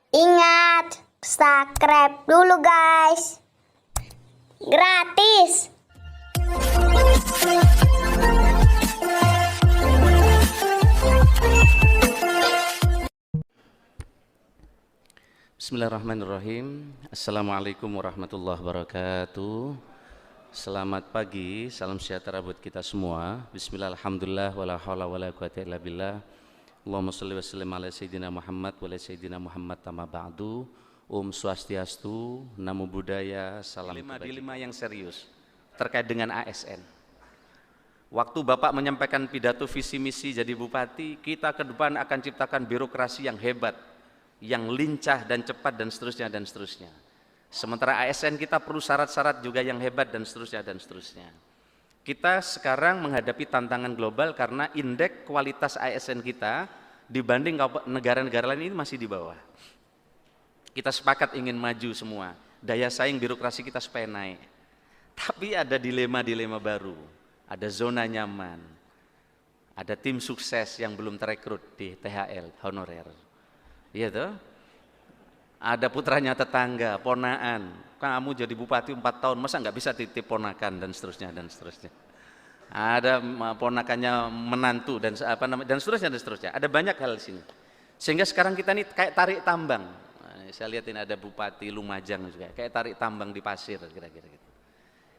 Ingat, subscribe dulu guys. Gratis. Bismillahirrahmanirrahim. Assalamualaikum warahmatullahi wabarakatuh. Selamat pagi, salam sejahtera buat kita semua. Bismillah, alhamdulillah, wala hawla wala quwata illa billah. Allahumma sholli wa sallim ala sayyidina Muhammad wa ala sayyidina Muhammad tama ba'du. Swastiastu, namo buddhaya, salam dilema yang serius terkait dengan ASN. Waktu Bapak menyampaikan pidato visi misi jadi bupati, kita ke depan akan ciptakan birokrasi yang hebat, yang lincah dan cepat dan seterusnya dan seterusnya. Sementara ASN kita perlu syarat-syarat juga yang hebat dan seterusnya dan seterusnya. Kita sekarang menghadapi tantangan global karena indeks kualitas ASN kita dibanding negara-negara lain ini masih di bawah. Kita sepakat ingin maju semua, daya saing birokrasi kita supaya naik. Tapi ada dilema-dilema baru, ada zona nyaman, ada tim sukses yang belum terekrut di THL, honorer. Iya toh? Ada putranya tetangga, ponaan, kamu jadi bupati 4 tahun, masa nggak bisa titip ponakan dan seterusnya dan seterusnya. Ada ponakannya menantu dan dan seterusnya dan seterusnya. Ada banyak hal di sini. Sehingga sekarang kita ini kayak tarik tambang. Nah, saya lihat ini ada Bupati Lumajang juga, kayak tarik tambang di pasir kira-kira gitu.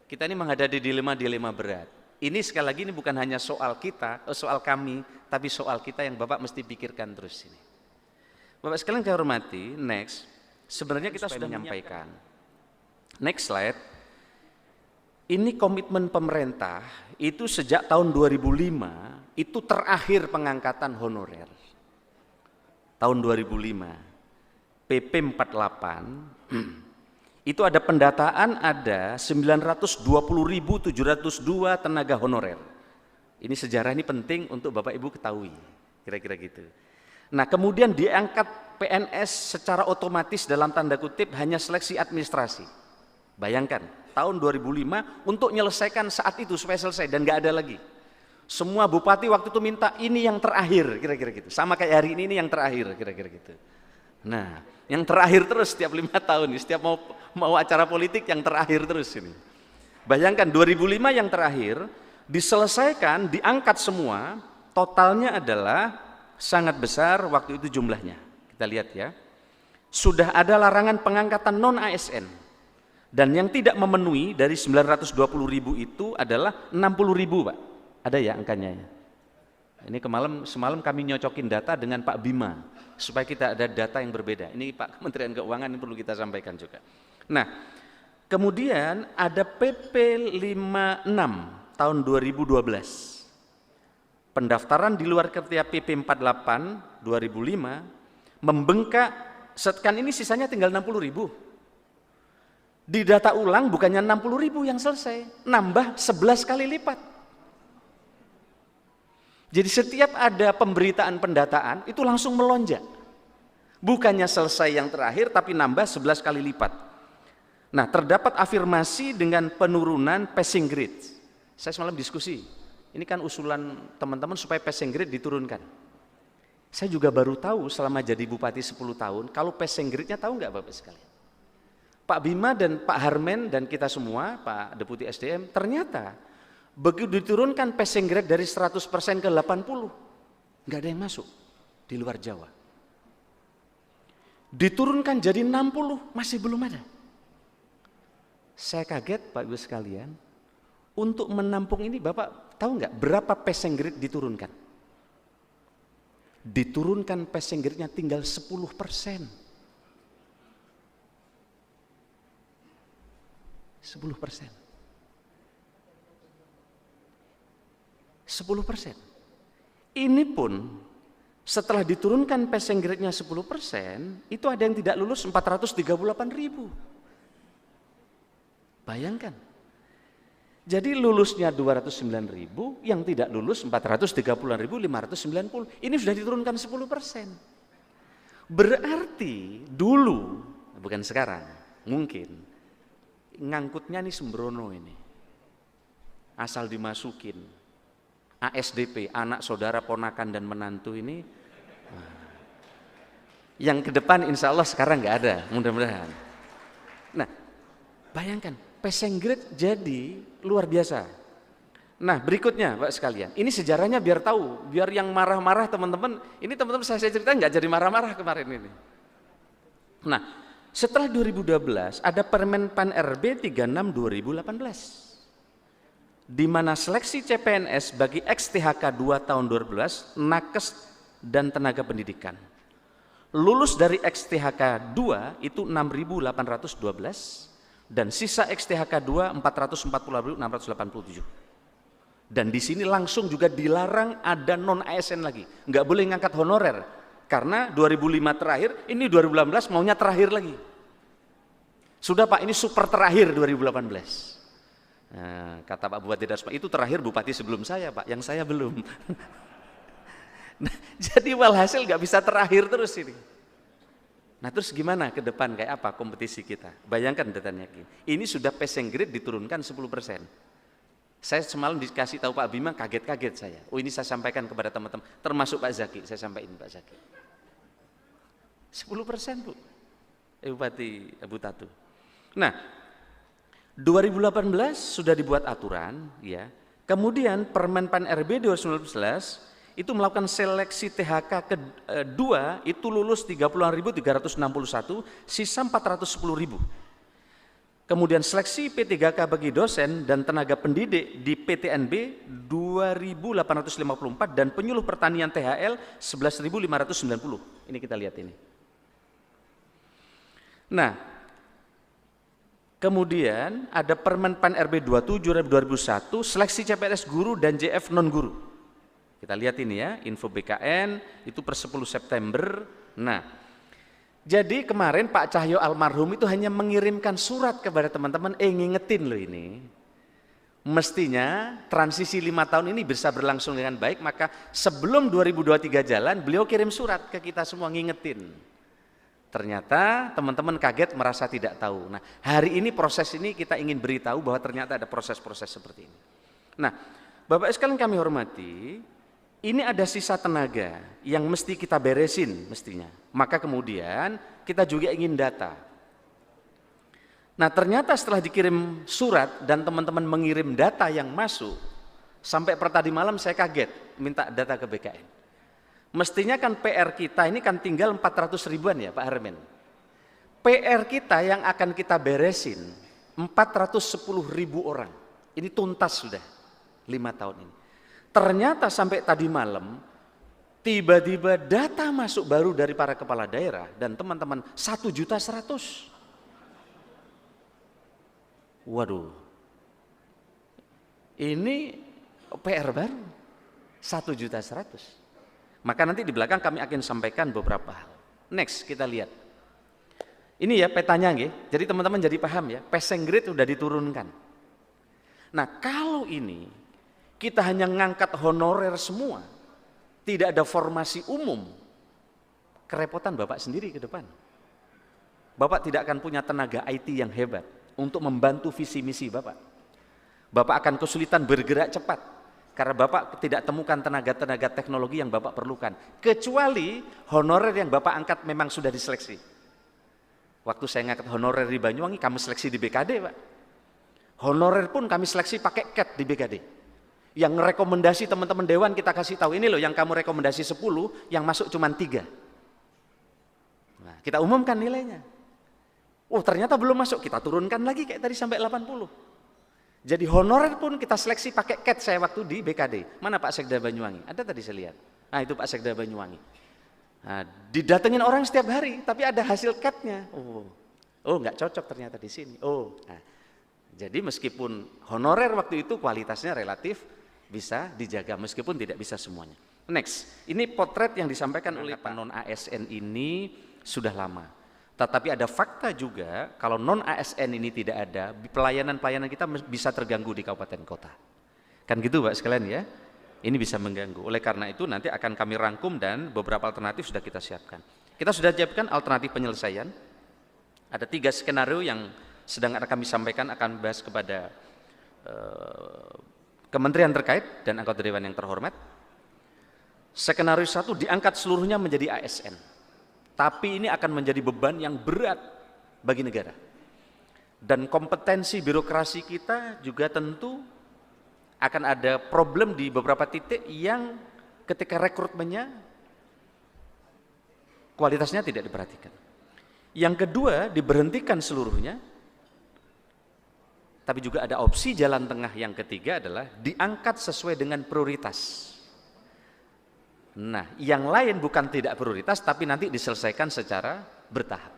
Kita ini menghadapi dilema-dilema berat. Ini sekali lagi ini bukan hanya soal kita, soal kami, tapi soal kita yang Bapak mesti pikirkan terus ini. Bapak sekalian saya hormati, next, sebenarnya kita sudah menyampaikan. Next slide, ini komitmen pemerintah itu sejak tahun 2005, itu terakhir pengangkatan honorer. Tahun 2005, PP 48, itu ada pendataan ada 920.702 tenaga honorer. Ini sejarah ini penting untuk Bapak Ibu ketahui, kira-kira gitu. Nah kemudian diangkat PNS secara otomatis dalam tanda kutip hanya seleksi administrasi. Bayangkan tahun 2005 untuk menyelesaikan saat itu supaya selesai dan gak ada lagi. Semua bupati waktu itu minta ini yang terakhir kira-kira gitu. Sama kayak hari ini yang terakhir kira-kira gitu. Nah yang terakhir terus setiap 5 tahun, setiap mau acara politik yang terakhir terus ini. Bayangkan 2005 yang terakhir diselesaikan, diangkat semua, totalnya adalah sangat besar waktu itu jumlahnya. Kita lihat ya. Sudah ada larangan pengangkatan non ASN. Dan yang tidak memenuhi dari 920.000 itu adalah 60.000, Pak. Ada ya angkanya ya. Ini semalam kami nyocokin data dengan Pak Bima supaya kita ada data yang berbeda. Ini Pak Kementerian Keuangan ini perlu kita sampaikan juga. Nah, kemudian ada PP 56 tahun 2012. Pendaftaran di luar kriteria PP 48 2005 membengkak, setkan ini sisanya tinggal 60.000. Di data ulang bukannya 60.000 yang selesai, nambah 11 kali lipat. Jadi setiap ada pemberitaan pendataan itu langsung melonjak. Bukannya selesai yang terakhir tapi nambah 11 kali lipat. Nah, terdapat afirmasi dengan penurunan passing grade. Saya semalam diskusi. Ini kan usulan teman-teman supaya passing grade diturunkan. Saya juga baru tahu selama jadi bupati 10 tahun, kalau passing grade-nya tahu nggak Bapak sekalian? Pak Bima dan Pak Harmen dan kita semua, Pak Deputi SDM, ternyata begitu diturunkan passing grade dari 100% ke 80, nggak ada yang masuk di luar Jawa. Diturunkan jadi 60, masih belum ada. Saya kaget Pak Ibu sekalian, untuk menampung ini Bapak tahu nggak berapa passing grade diturunkan? Diturunkan passing grade-nya tinggal 10%. 10%. 10%. Ini pun setelah diturunkan passing grade-nya 10%, itu ada yang tidak lulus 438.000. Bayangkan. Jadi lulusnya 209.000, yang tidak lulus 430.590. Ini sudah diturunkan 10%. Berarti dulu, bukan sekarang, mungkin ngangkutnya nih sembrono ini. Asal dimasukin. ASDP, anak saudara ponakan dan menantu ini Yang ke depan insya Allah sekarang nggak ada, mudah-mudahan. Nah, bayangkan, passing grade jadi luar biasa. Nah, berikutnya Pak sekalian, ini sejarahnya biar tahu, biar yang marah-marah teman-teman, ini teman-teman saya cerita nggak jadi marah-marah kemarin ini. Nah, setelah 2012 ada Permen Pan RB 36 2018. Di mana seleksi CPNS bagi ex-THK 2 tahun 2012, nakes dan tenaga pendidikan. Lulus dari ex-THK 2 itu 6.812 dan sisa ex-THK 2 440.687. Dan di sini langsung juga dilarang ada non ASN lagi, nggak boleh ngangkat honorer karena 2005 terakhir, ini 2018 maunya terakhir lagi. Sudah Pak, ini super terakhir 2018. Nah, kata Pak Bupati Dasma, itu terakhir bupati sebelum saya Pak, yang saya belum. Nah, jadi walhasil nggak bisa terakhir terus ini. Nah terus gimana ke depan, kayak apa kompetisi kita? Bayangkan datanya gini, ini sudah passing grade diturunkan 10%. Saya semalam dikasih tahu Pak Bima, kaget-kaget saya. Oh ini saya sampaikan kepada teman-teman, termasuk Pak Zaki, saya sampaikan Pak Zaki. 10% Bu, Bupati Abu Tatu. Nah 2018 sudah dibuat aturan, ya. Kemudian Permen Pan RB 2019 itu melakukan seleksi THK kedua itu lulus 30.361, sisa 410.000. Kemudian seleksi P3K bagi dosen dan tenaga pendidik di PTNB 2.854 dan penyuluh pertanian THL 11.590. Ini kita lihat ini. Nah, kemudian ada Permen Pan RB 27 2001, seleksi CPNS guru dan JF non guru. Kita lihat ini ya, info BKN itu per 10 September. Nah, jadi kemarin Pak Cahyo almarhum itu hanya mengirimkan surat kepada teman-teman, ngingetin loh ini. Mestinya transisi 5 tahun ini bisa berlangsung dengan baik, maka sebelum 2023 jalan, beliau kirim surat ke kita semua ngingetin. Ternyata teman-teman kaget, merasa tidak tahu. Nah, hari ini proses ini kita ingin beritahu bahwa ternyata ada proses-proses seperti ini. Nah, Bapak sekalian kami hormati, ini ada sisa tenaga yang mesti kita beresin mestinya. Maka kemudian kita juga ingin data. Nah, ternyata setelah dikirim surat dan teman-teman mengirim data yang masuk, sampai per tadi malam saya kaget minta data ke BKN. Mestinya kan PR kita ini kan tinggal 400 ribuan ya Pak Hermen. PR kita yang akan kita beresin 410.000 orang. Ini tuntas sudah 5 tahun ini. Ternyata sampai tadi malam tiba-tiba data masuk baru dari para kepala daerah dan teman-teman 1.100.000. Waduh. Ini PR baru 1.100.000. Maka nanti di belakang kami akan sampaikan beberapa hal. Next kita lihat. Ini ya petanya nggih. Jadi teman-teman jadi paham ya, passing grade sudah diturunkan. Nah, kalau ini kita hanya ngangkat honorer semua, tidak ada formasi umum, kerepotan Bapak sendiri ke depan. Bapak tidak akan punya tenaga IT yang hebat untuk membantu visi misi Bapak. Bapak akan kesulitan bergerak cepat karena Bapak tidak temukan tenaga-tenaga teknologi yang Bapak perlukan, kecuali honorer yang Bapak angkat memang sudah diseleksi. Waktu saya ngangkat honorer di Banyuwangi, kami seleksi di BKD Pak. Honorer pun kami seleksi pakai CAT di BKD. Yang rekomendasi teman-teman dewan kita kasih tahu, ini loh yang kamu rekomendasi 10, yang masuk cuma 3. Nah, kita umumkan nilainya. Oh ternyata belum masuk, kita turunkan lagi kayak tadi sampai 80. Jadi honorer pun kita seleksi pakai CAT saya waktu di BKD. Mana Pak Sekda Banyuwangi? Ada tadi saya lihat. Nah itu Pak Sekda Banyuwangi. Nah, didatengin orang setiap hari, tapi ada hasil CAT-nya. Oh nggak cocok ternyata di sini. Nah, jadi meskipun honorer waktu itu kualitasnya relatif bisa dijaga, meskipun tidak bisa semuanya. Next, ini potret yang disampaikan oleh Pak non ASN ini sudah lama. Tetapi ada fakta juga kalau non ASN ini tidak ada, pelayanan-pelayanan kita bisa terganggu di kabupaten kota. Kan gitu Pak sekalian ya? Ini bisa mengganggu. Oleh karena itu nanti akan kami rangkum dan beberapa alternatif sudah kita siapkan. Kita sudah siapkan alternatif penyelesaian. Ada 3 skenario yang sedang akan kami sampaikan, akan bahas kepada kementerian terkait dan anggota dewan yang terhormat. Skenario 1 diangkat seluruhnya menjadi ASN. tapi ini akan menjadi beban yang berat bagi negara. Dan kompetensi birokrasi kita juga tentu akan ada problem di beberapa titik yang ketika rekrutmennya kualitasnya tidak diperhatikan. Yang kedua, diberhentikan seluruhnya. Tapi juga ada opsi jalan tengah yang ketiga adalah diangkat sesuai dengan prioritas. Nah, yang lain bukan tidak prioritas tapi nanti diselesaikan secara bertahap.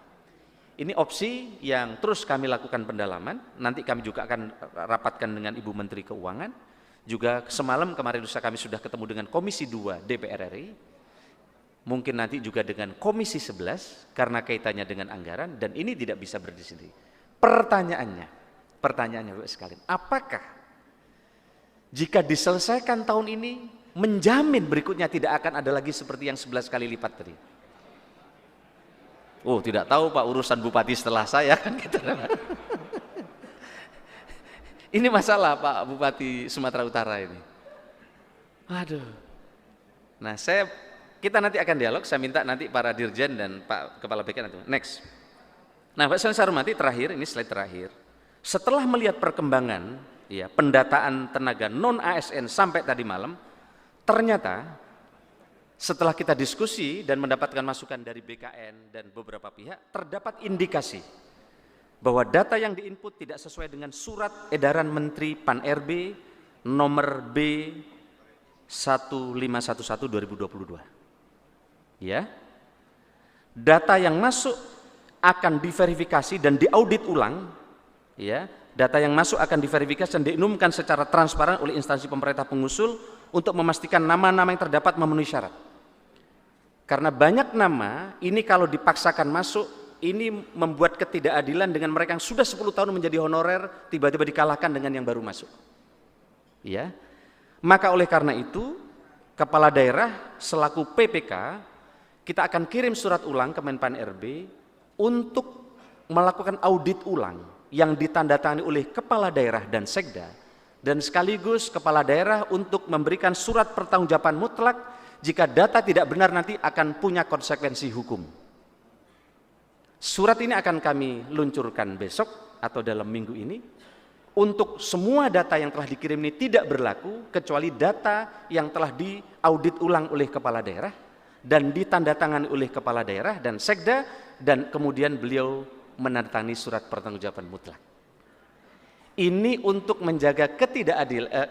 Ini opsi yang terus kami lakukan pendalaman. Nanti kami juga akan rapatkan dengan Ibu Menteri Keuangan. Juga semalam kemarin lusa kami sudah ketemu dengan Komisi 2 DPR RI. Mungkin nanti juga dengan Komisi 11 karena kaitannya dengan anggaran, dan ini tidak bisa berdiri sendiri. Pertanyaannya Bapak sekalian, apakah jika diselesaikan tahun ini menjamin berikutnya tidak akan ada lagi seperti yang 11 kali lipat tadi? Oh, tidak tahu Pak, urusan bupati setelah saya kan gitu. Ini masalah Pak Bupati Sumatera Utara ini. Aduh. Nah, kita nanti akan dialog, saya minta nanti para dirjen dan Pak Kepala BK nanti. Next. Nah, Pak saya hormati, terakhir, ini slide terakhir. Setelah melihat perkembangan ya, pendataan tenaga non ASN sampai tadi malam, ternyata setelah kita diskusi dan mendapatkan masukan dari BKN dan beberapa pihak, terdapat indikasi bahwa data yang diinput tidak sesuai dengan surat edaran Menteri Pan-RB nomor B 1511 2022. Ya. Data yang masuk akan diverifikasi dan diaudit ulang. Ya, data yang masuk akan diverifikasi dan diumumkan secara transparan oleh instansi pemerintah pengusul untuk memastikan nama-nama yang terdapat memenuhi syarat. Karena banyak nama ini kalau dipaksakan masuk, ini membuat ketidakadilan dengan mereka yang sudah 10 tahun menjadi honorer tiba-tiba dikalahkan dengan yang baru masuk. Ya. Maka oleh karena itu, kepala daerah selaku PPK kita akan kirim surat ulang ke Menpan RB untuk melakukan audit ulang yang ditandatangani oleh kepala daerah dan sekda, dan sekaligus kepala daerah untuk memberikan surat pertanggungjawaban mutlak jika data tidak benar nanti akan punya konsekuensi hukum. Surat ini akan kami luncurkan besok atau dalam minggu ini. Untuk semua data yang telah dikirim ini tidak berlaku kecuali data yang telah diaudit ulang oleh kepala daerah dan ditandatangani oleh kepala daerah dan sekda, dan kemudian beliau menandatangani surat pertanggungjawaban mutlak. Ini untuk menjaga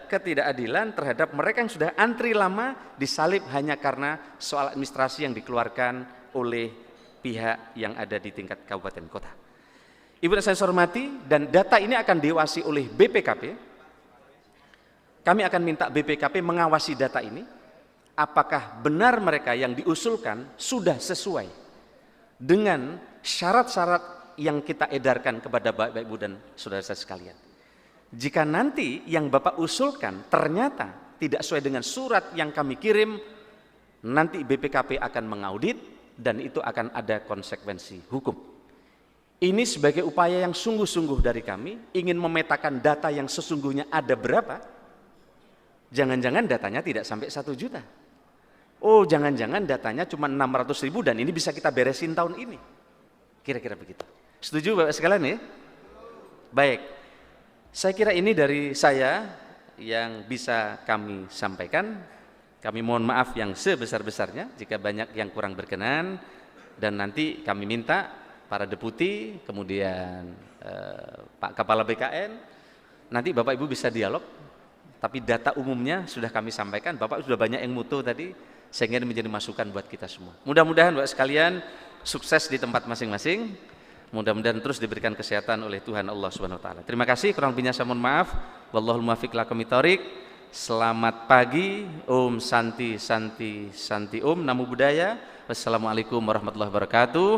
ketidakadilan terhadap mereka yang sudah antri lama disalib hanya karena soal administrasi yang dikeluarkan oleh pihak yang ada di tingkat kabupaten kota. Ibu dan saya hormati, dan data ini akan diawasi oleh BPKP. Kami akan minta BPKP mengawasi data ini. Apakah benar mereka yang diusulkan sudah sesuai dengan syarat-syarat yang kita edarkan kepada Bapak Ibu dan saudara saya sekalian. Jika nanti yang Bapak usulkan ternyata tidak sesuai dengan surat yang kami kirim, nanti BPKP akan mengaudit dan itu akan ada konsekuensi hukum. Ini sebagai upaya yang sungguh-sungguh dari kami, ingin memetakan data yang sesungguhnya ada berapa. Jangan-jangan datanya tidak sampai 1 juta. Oh, jangan-jangan datanya cuma 600.000 dan ini bisa kita beresin tahun ini. Kira-kira begitu. Setuju Bapak sekalian ya? Baik, saya kira ini dari saya yang bisa kami sampaikan. Kami mohon maaf yang sebesar-besarnya jika banyak yang kurang berkenan, dan nanti kami minta para deputi, kemudian Pak Kepala BKN, nanti Bapak Ibu bisa dialog, tapi data umumnya sudah kami sampaikan. Bapak sudah banyak yang mutu tadi, sehingga ini menjadi masukan buat kita semua. Mudah-mudahan Bapak sekalian sukses di tempat masing-masing. Mudah-mudahan terus diberikan kesehatan oleh Tuhan Allah Subhanahu wa taala. Terima kasih, kurang lebihnya saya mohon maaf. Wallahul muwaffiq ila aqwamit thoriq. Selamat pagi. Om Santi Santi Santi Om. Namo Buddhaya. Wassalamualaikum warahmatullahi wabarakatuh.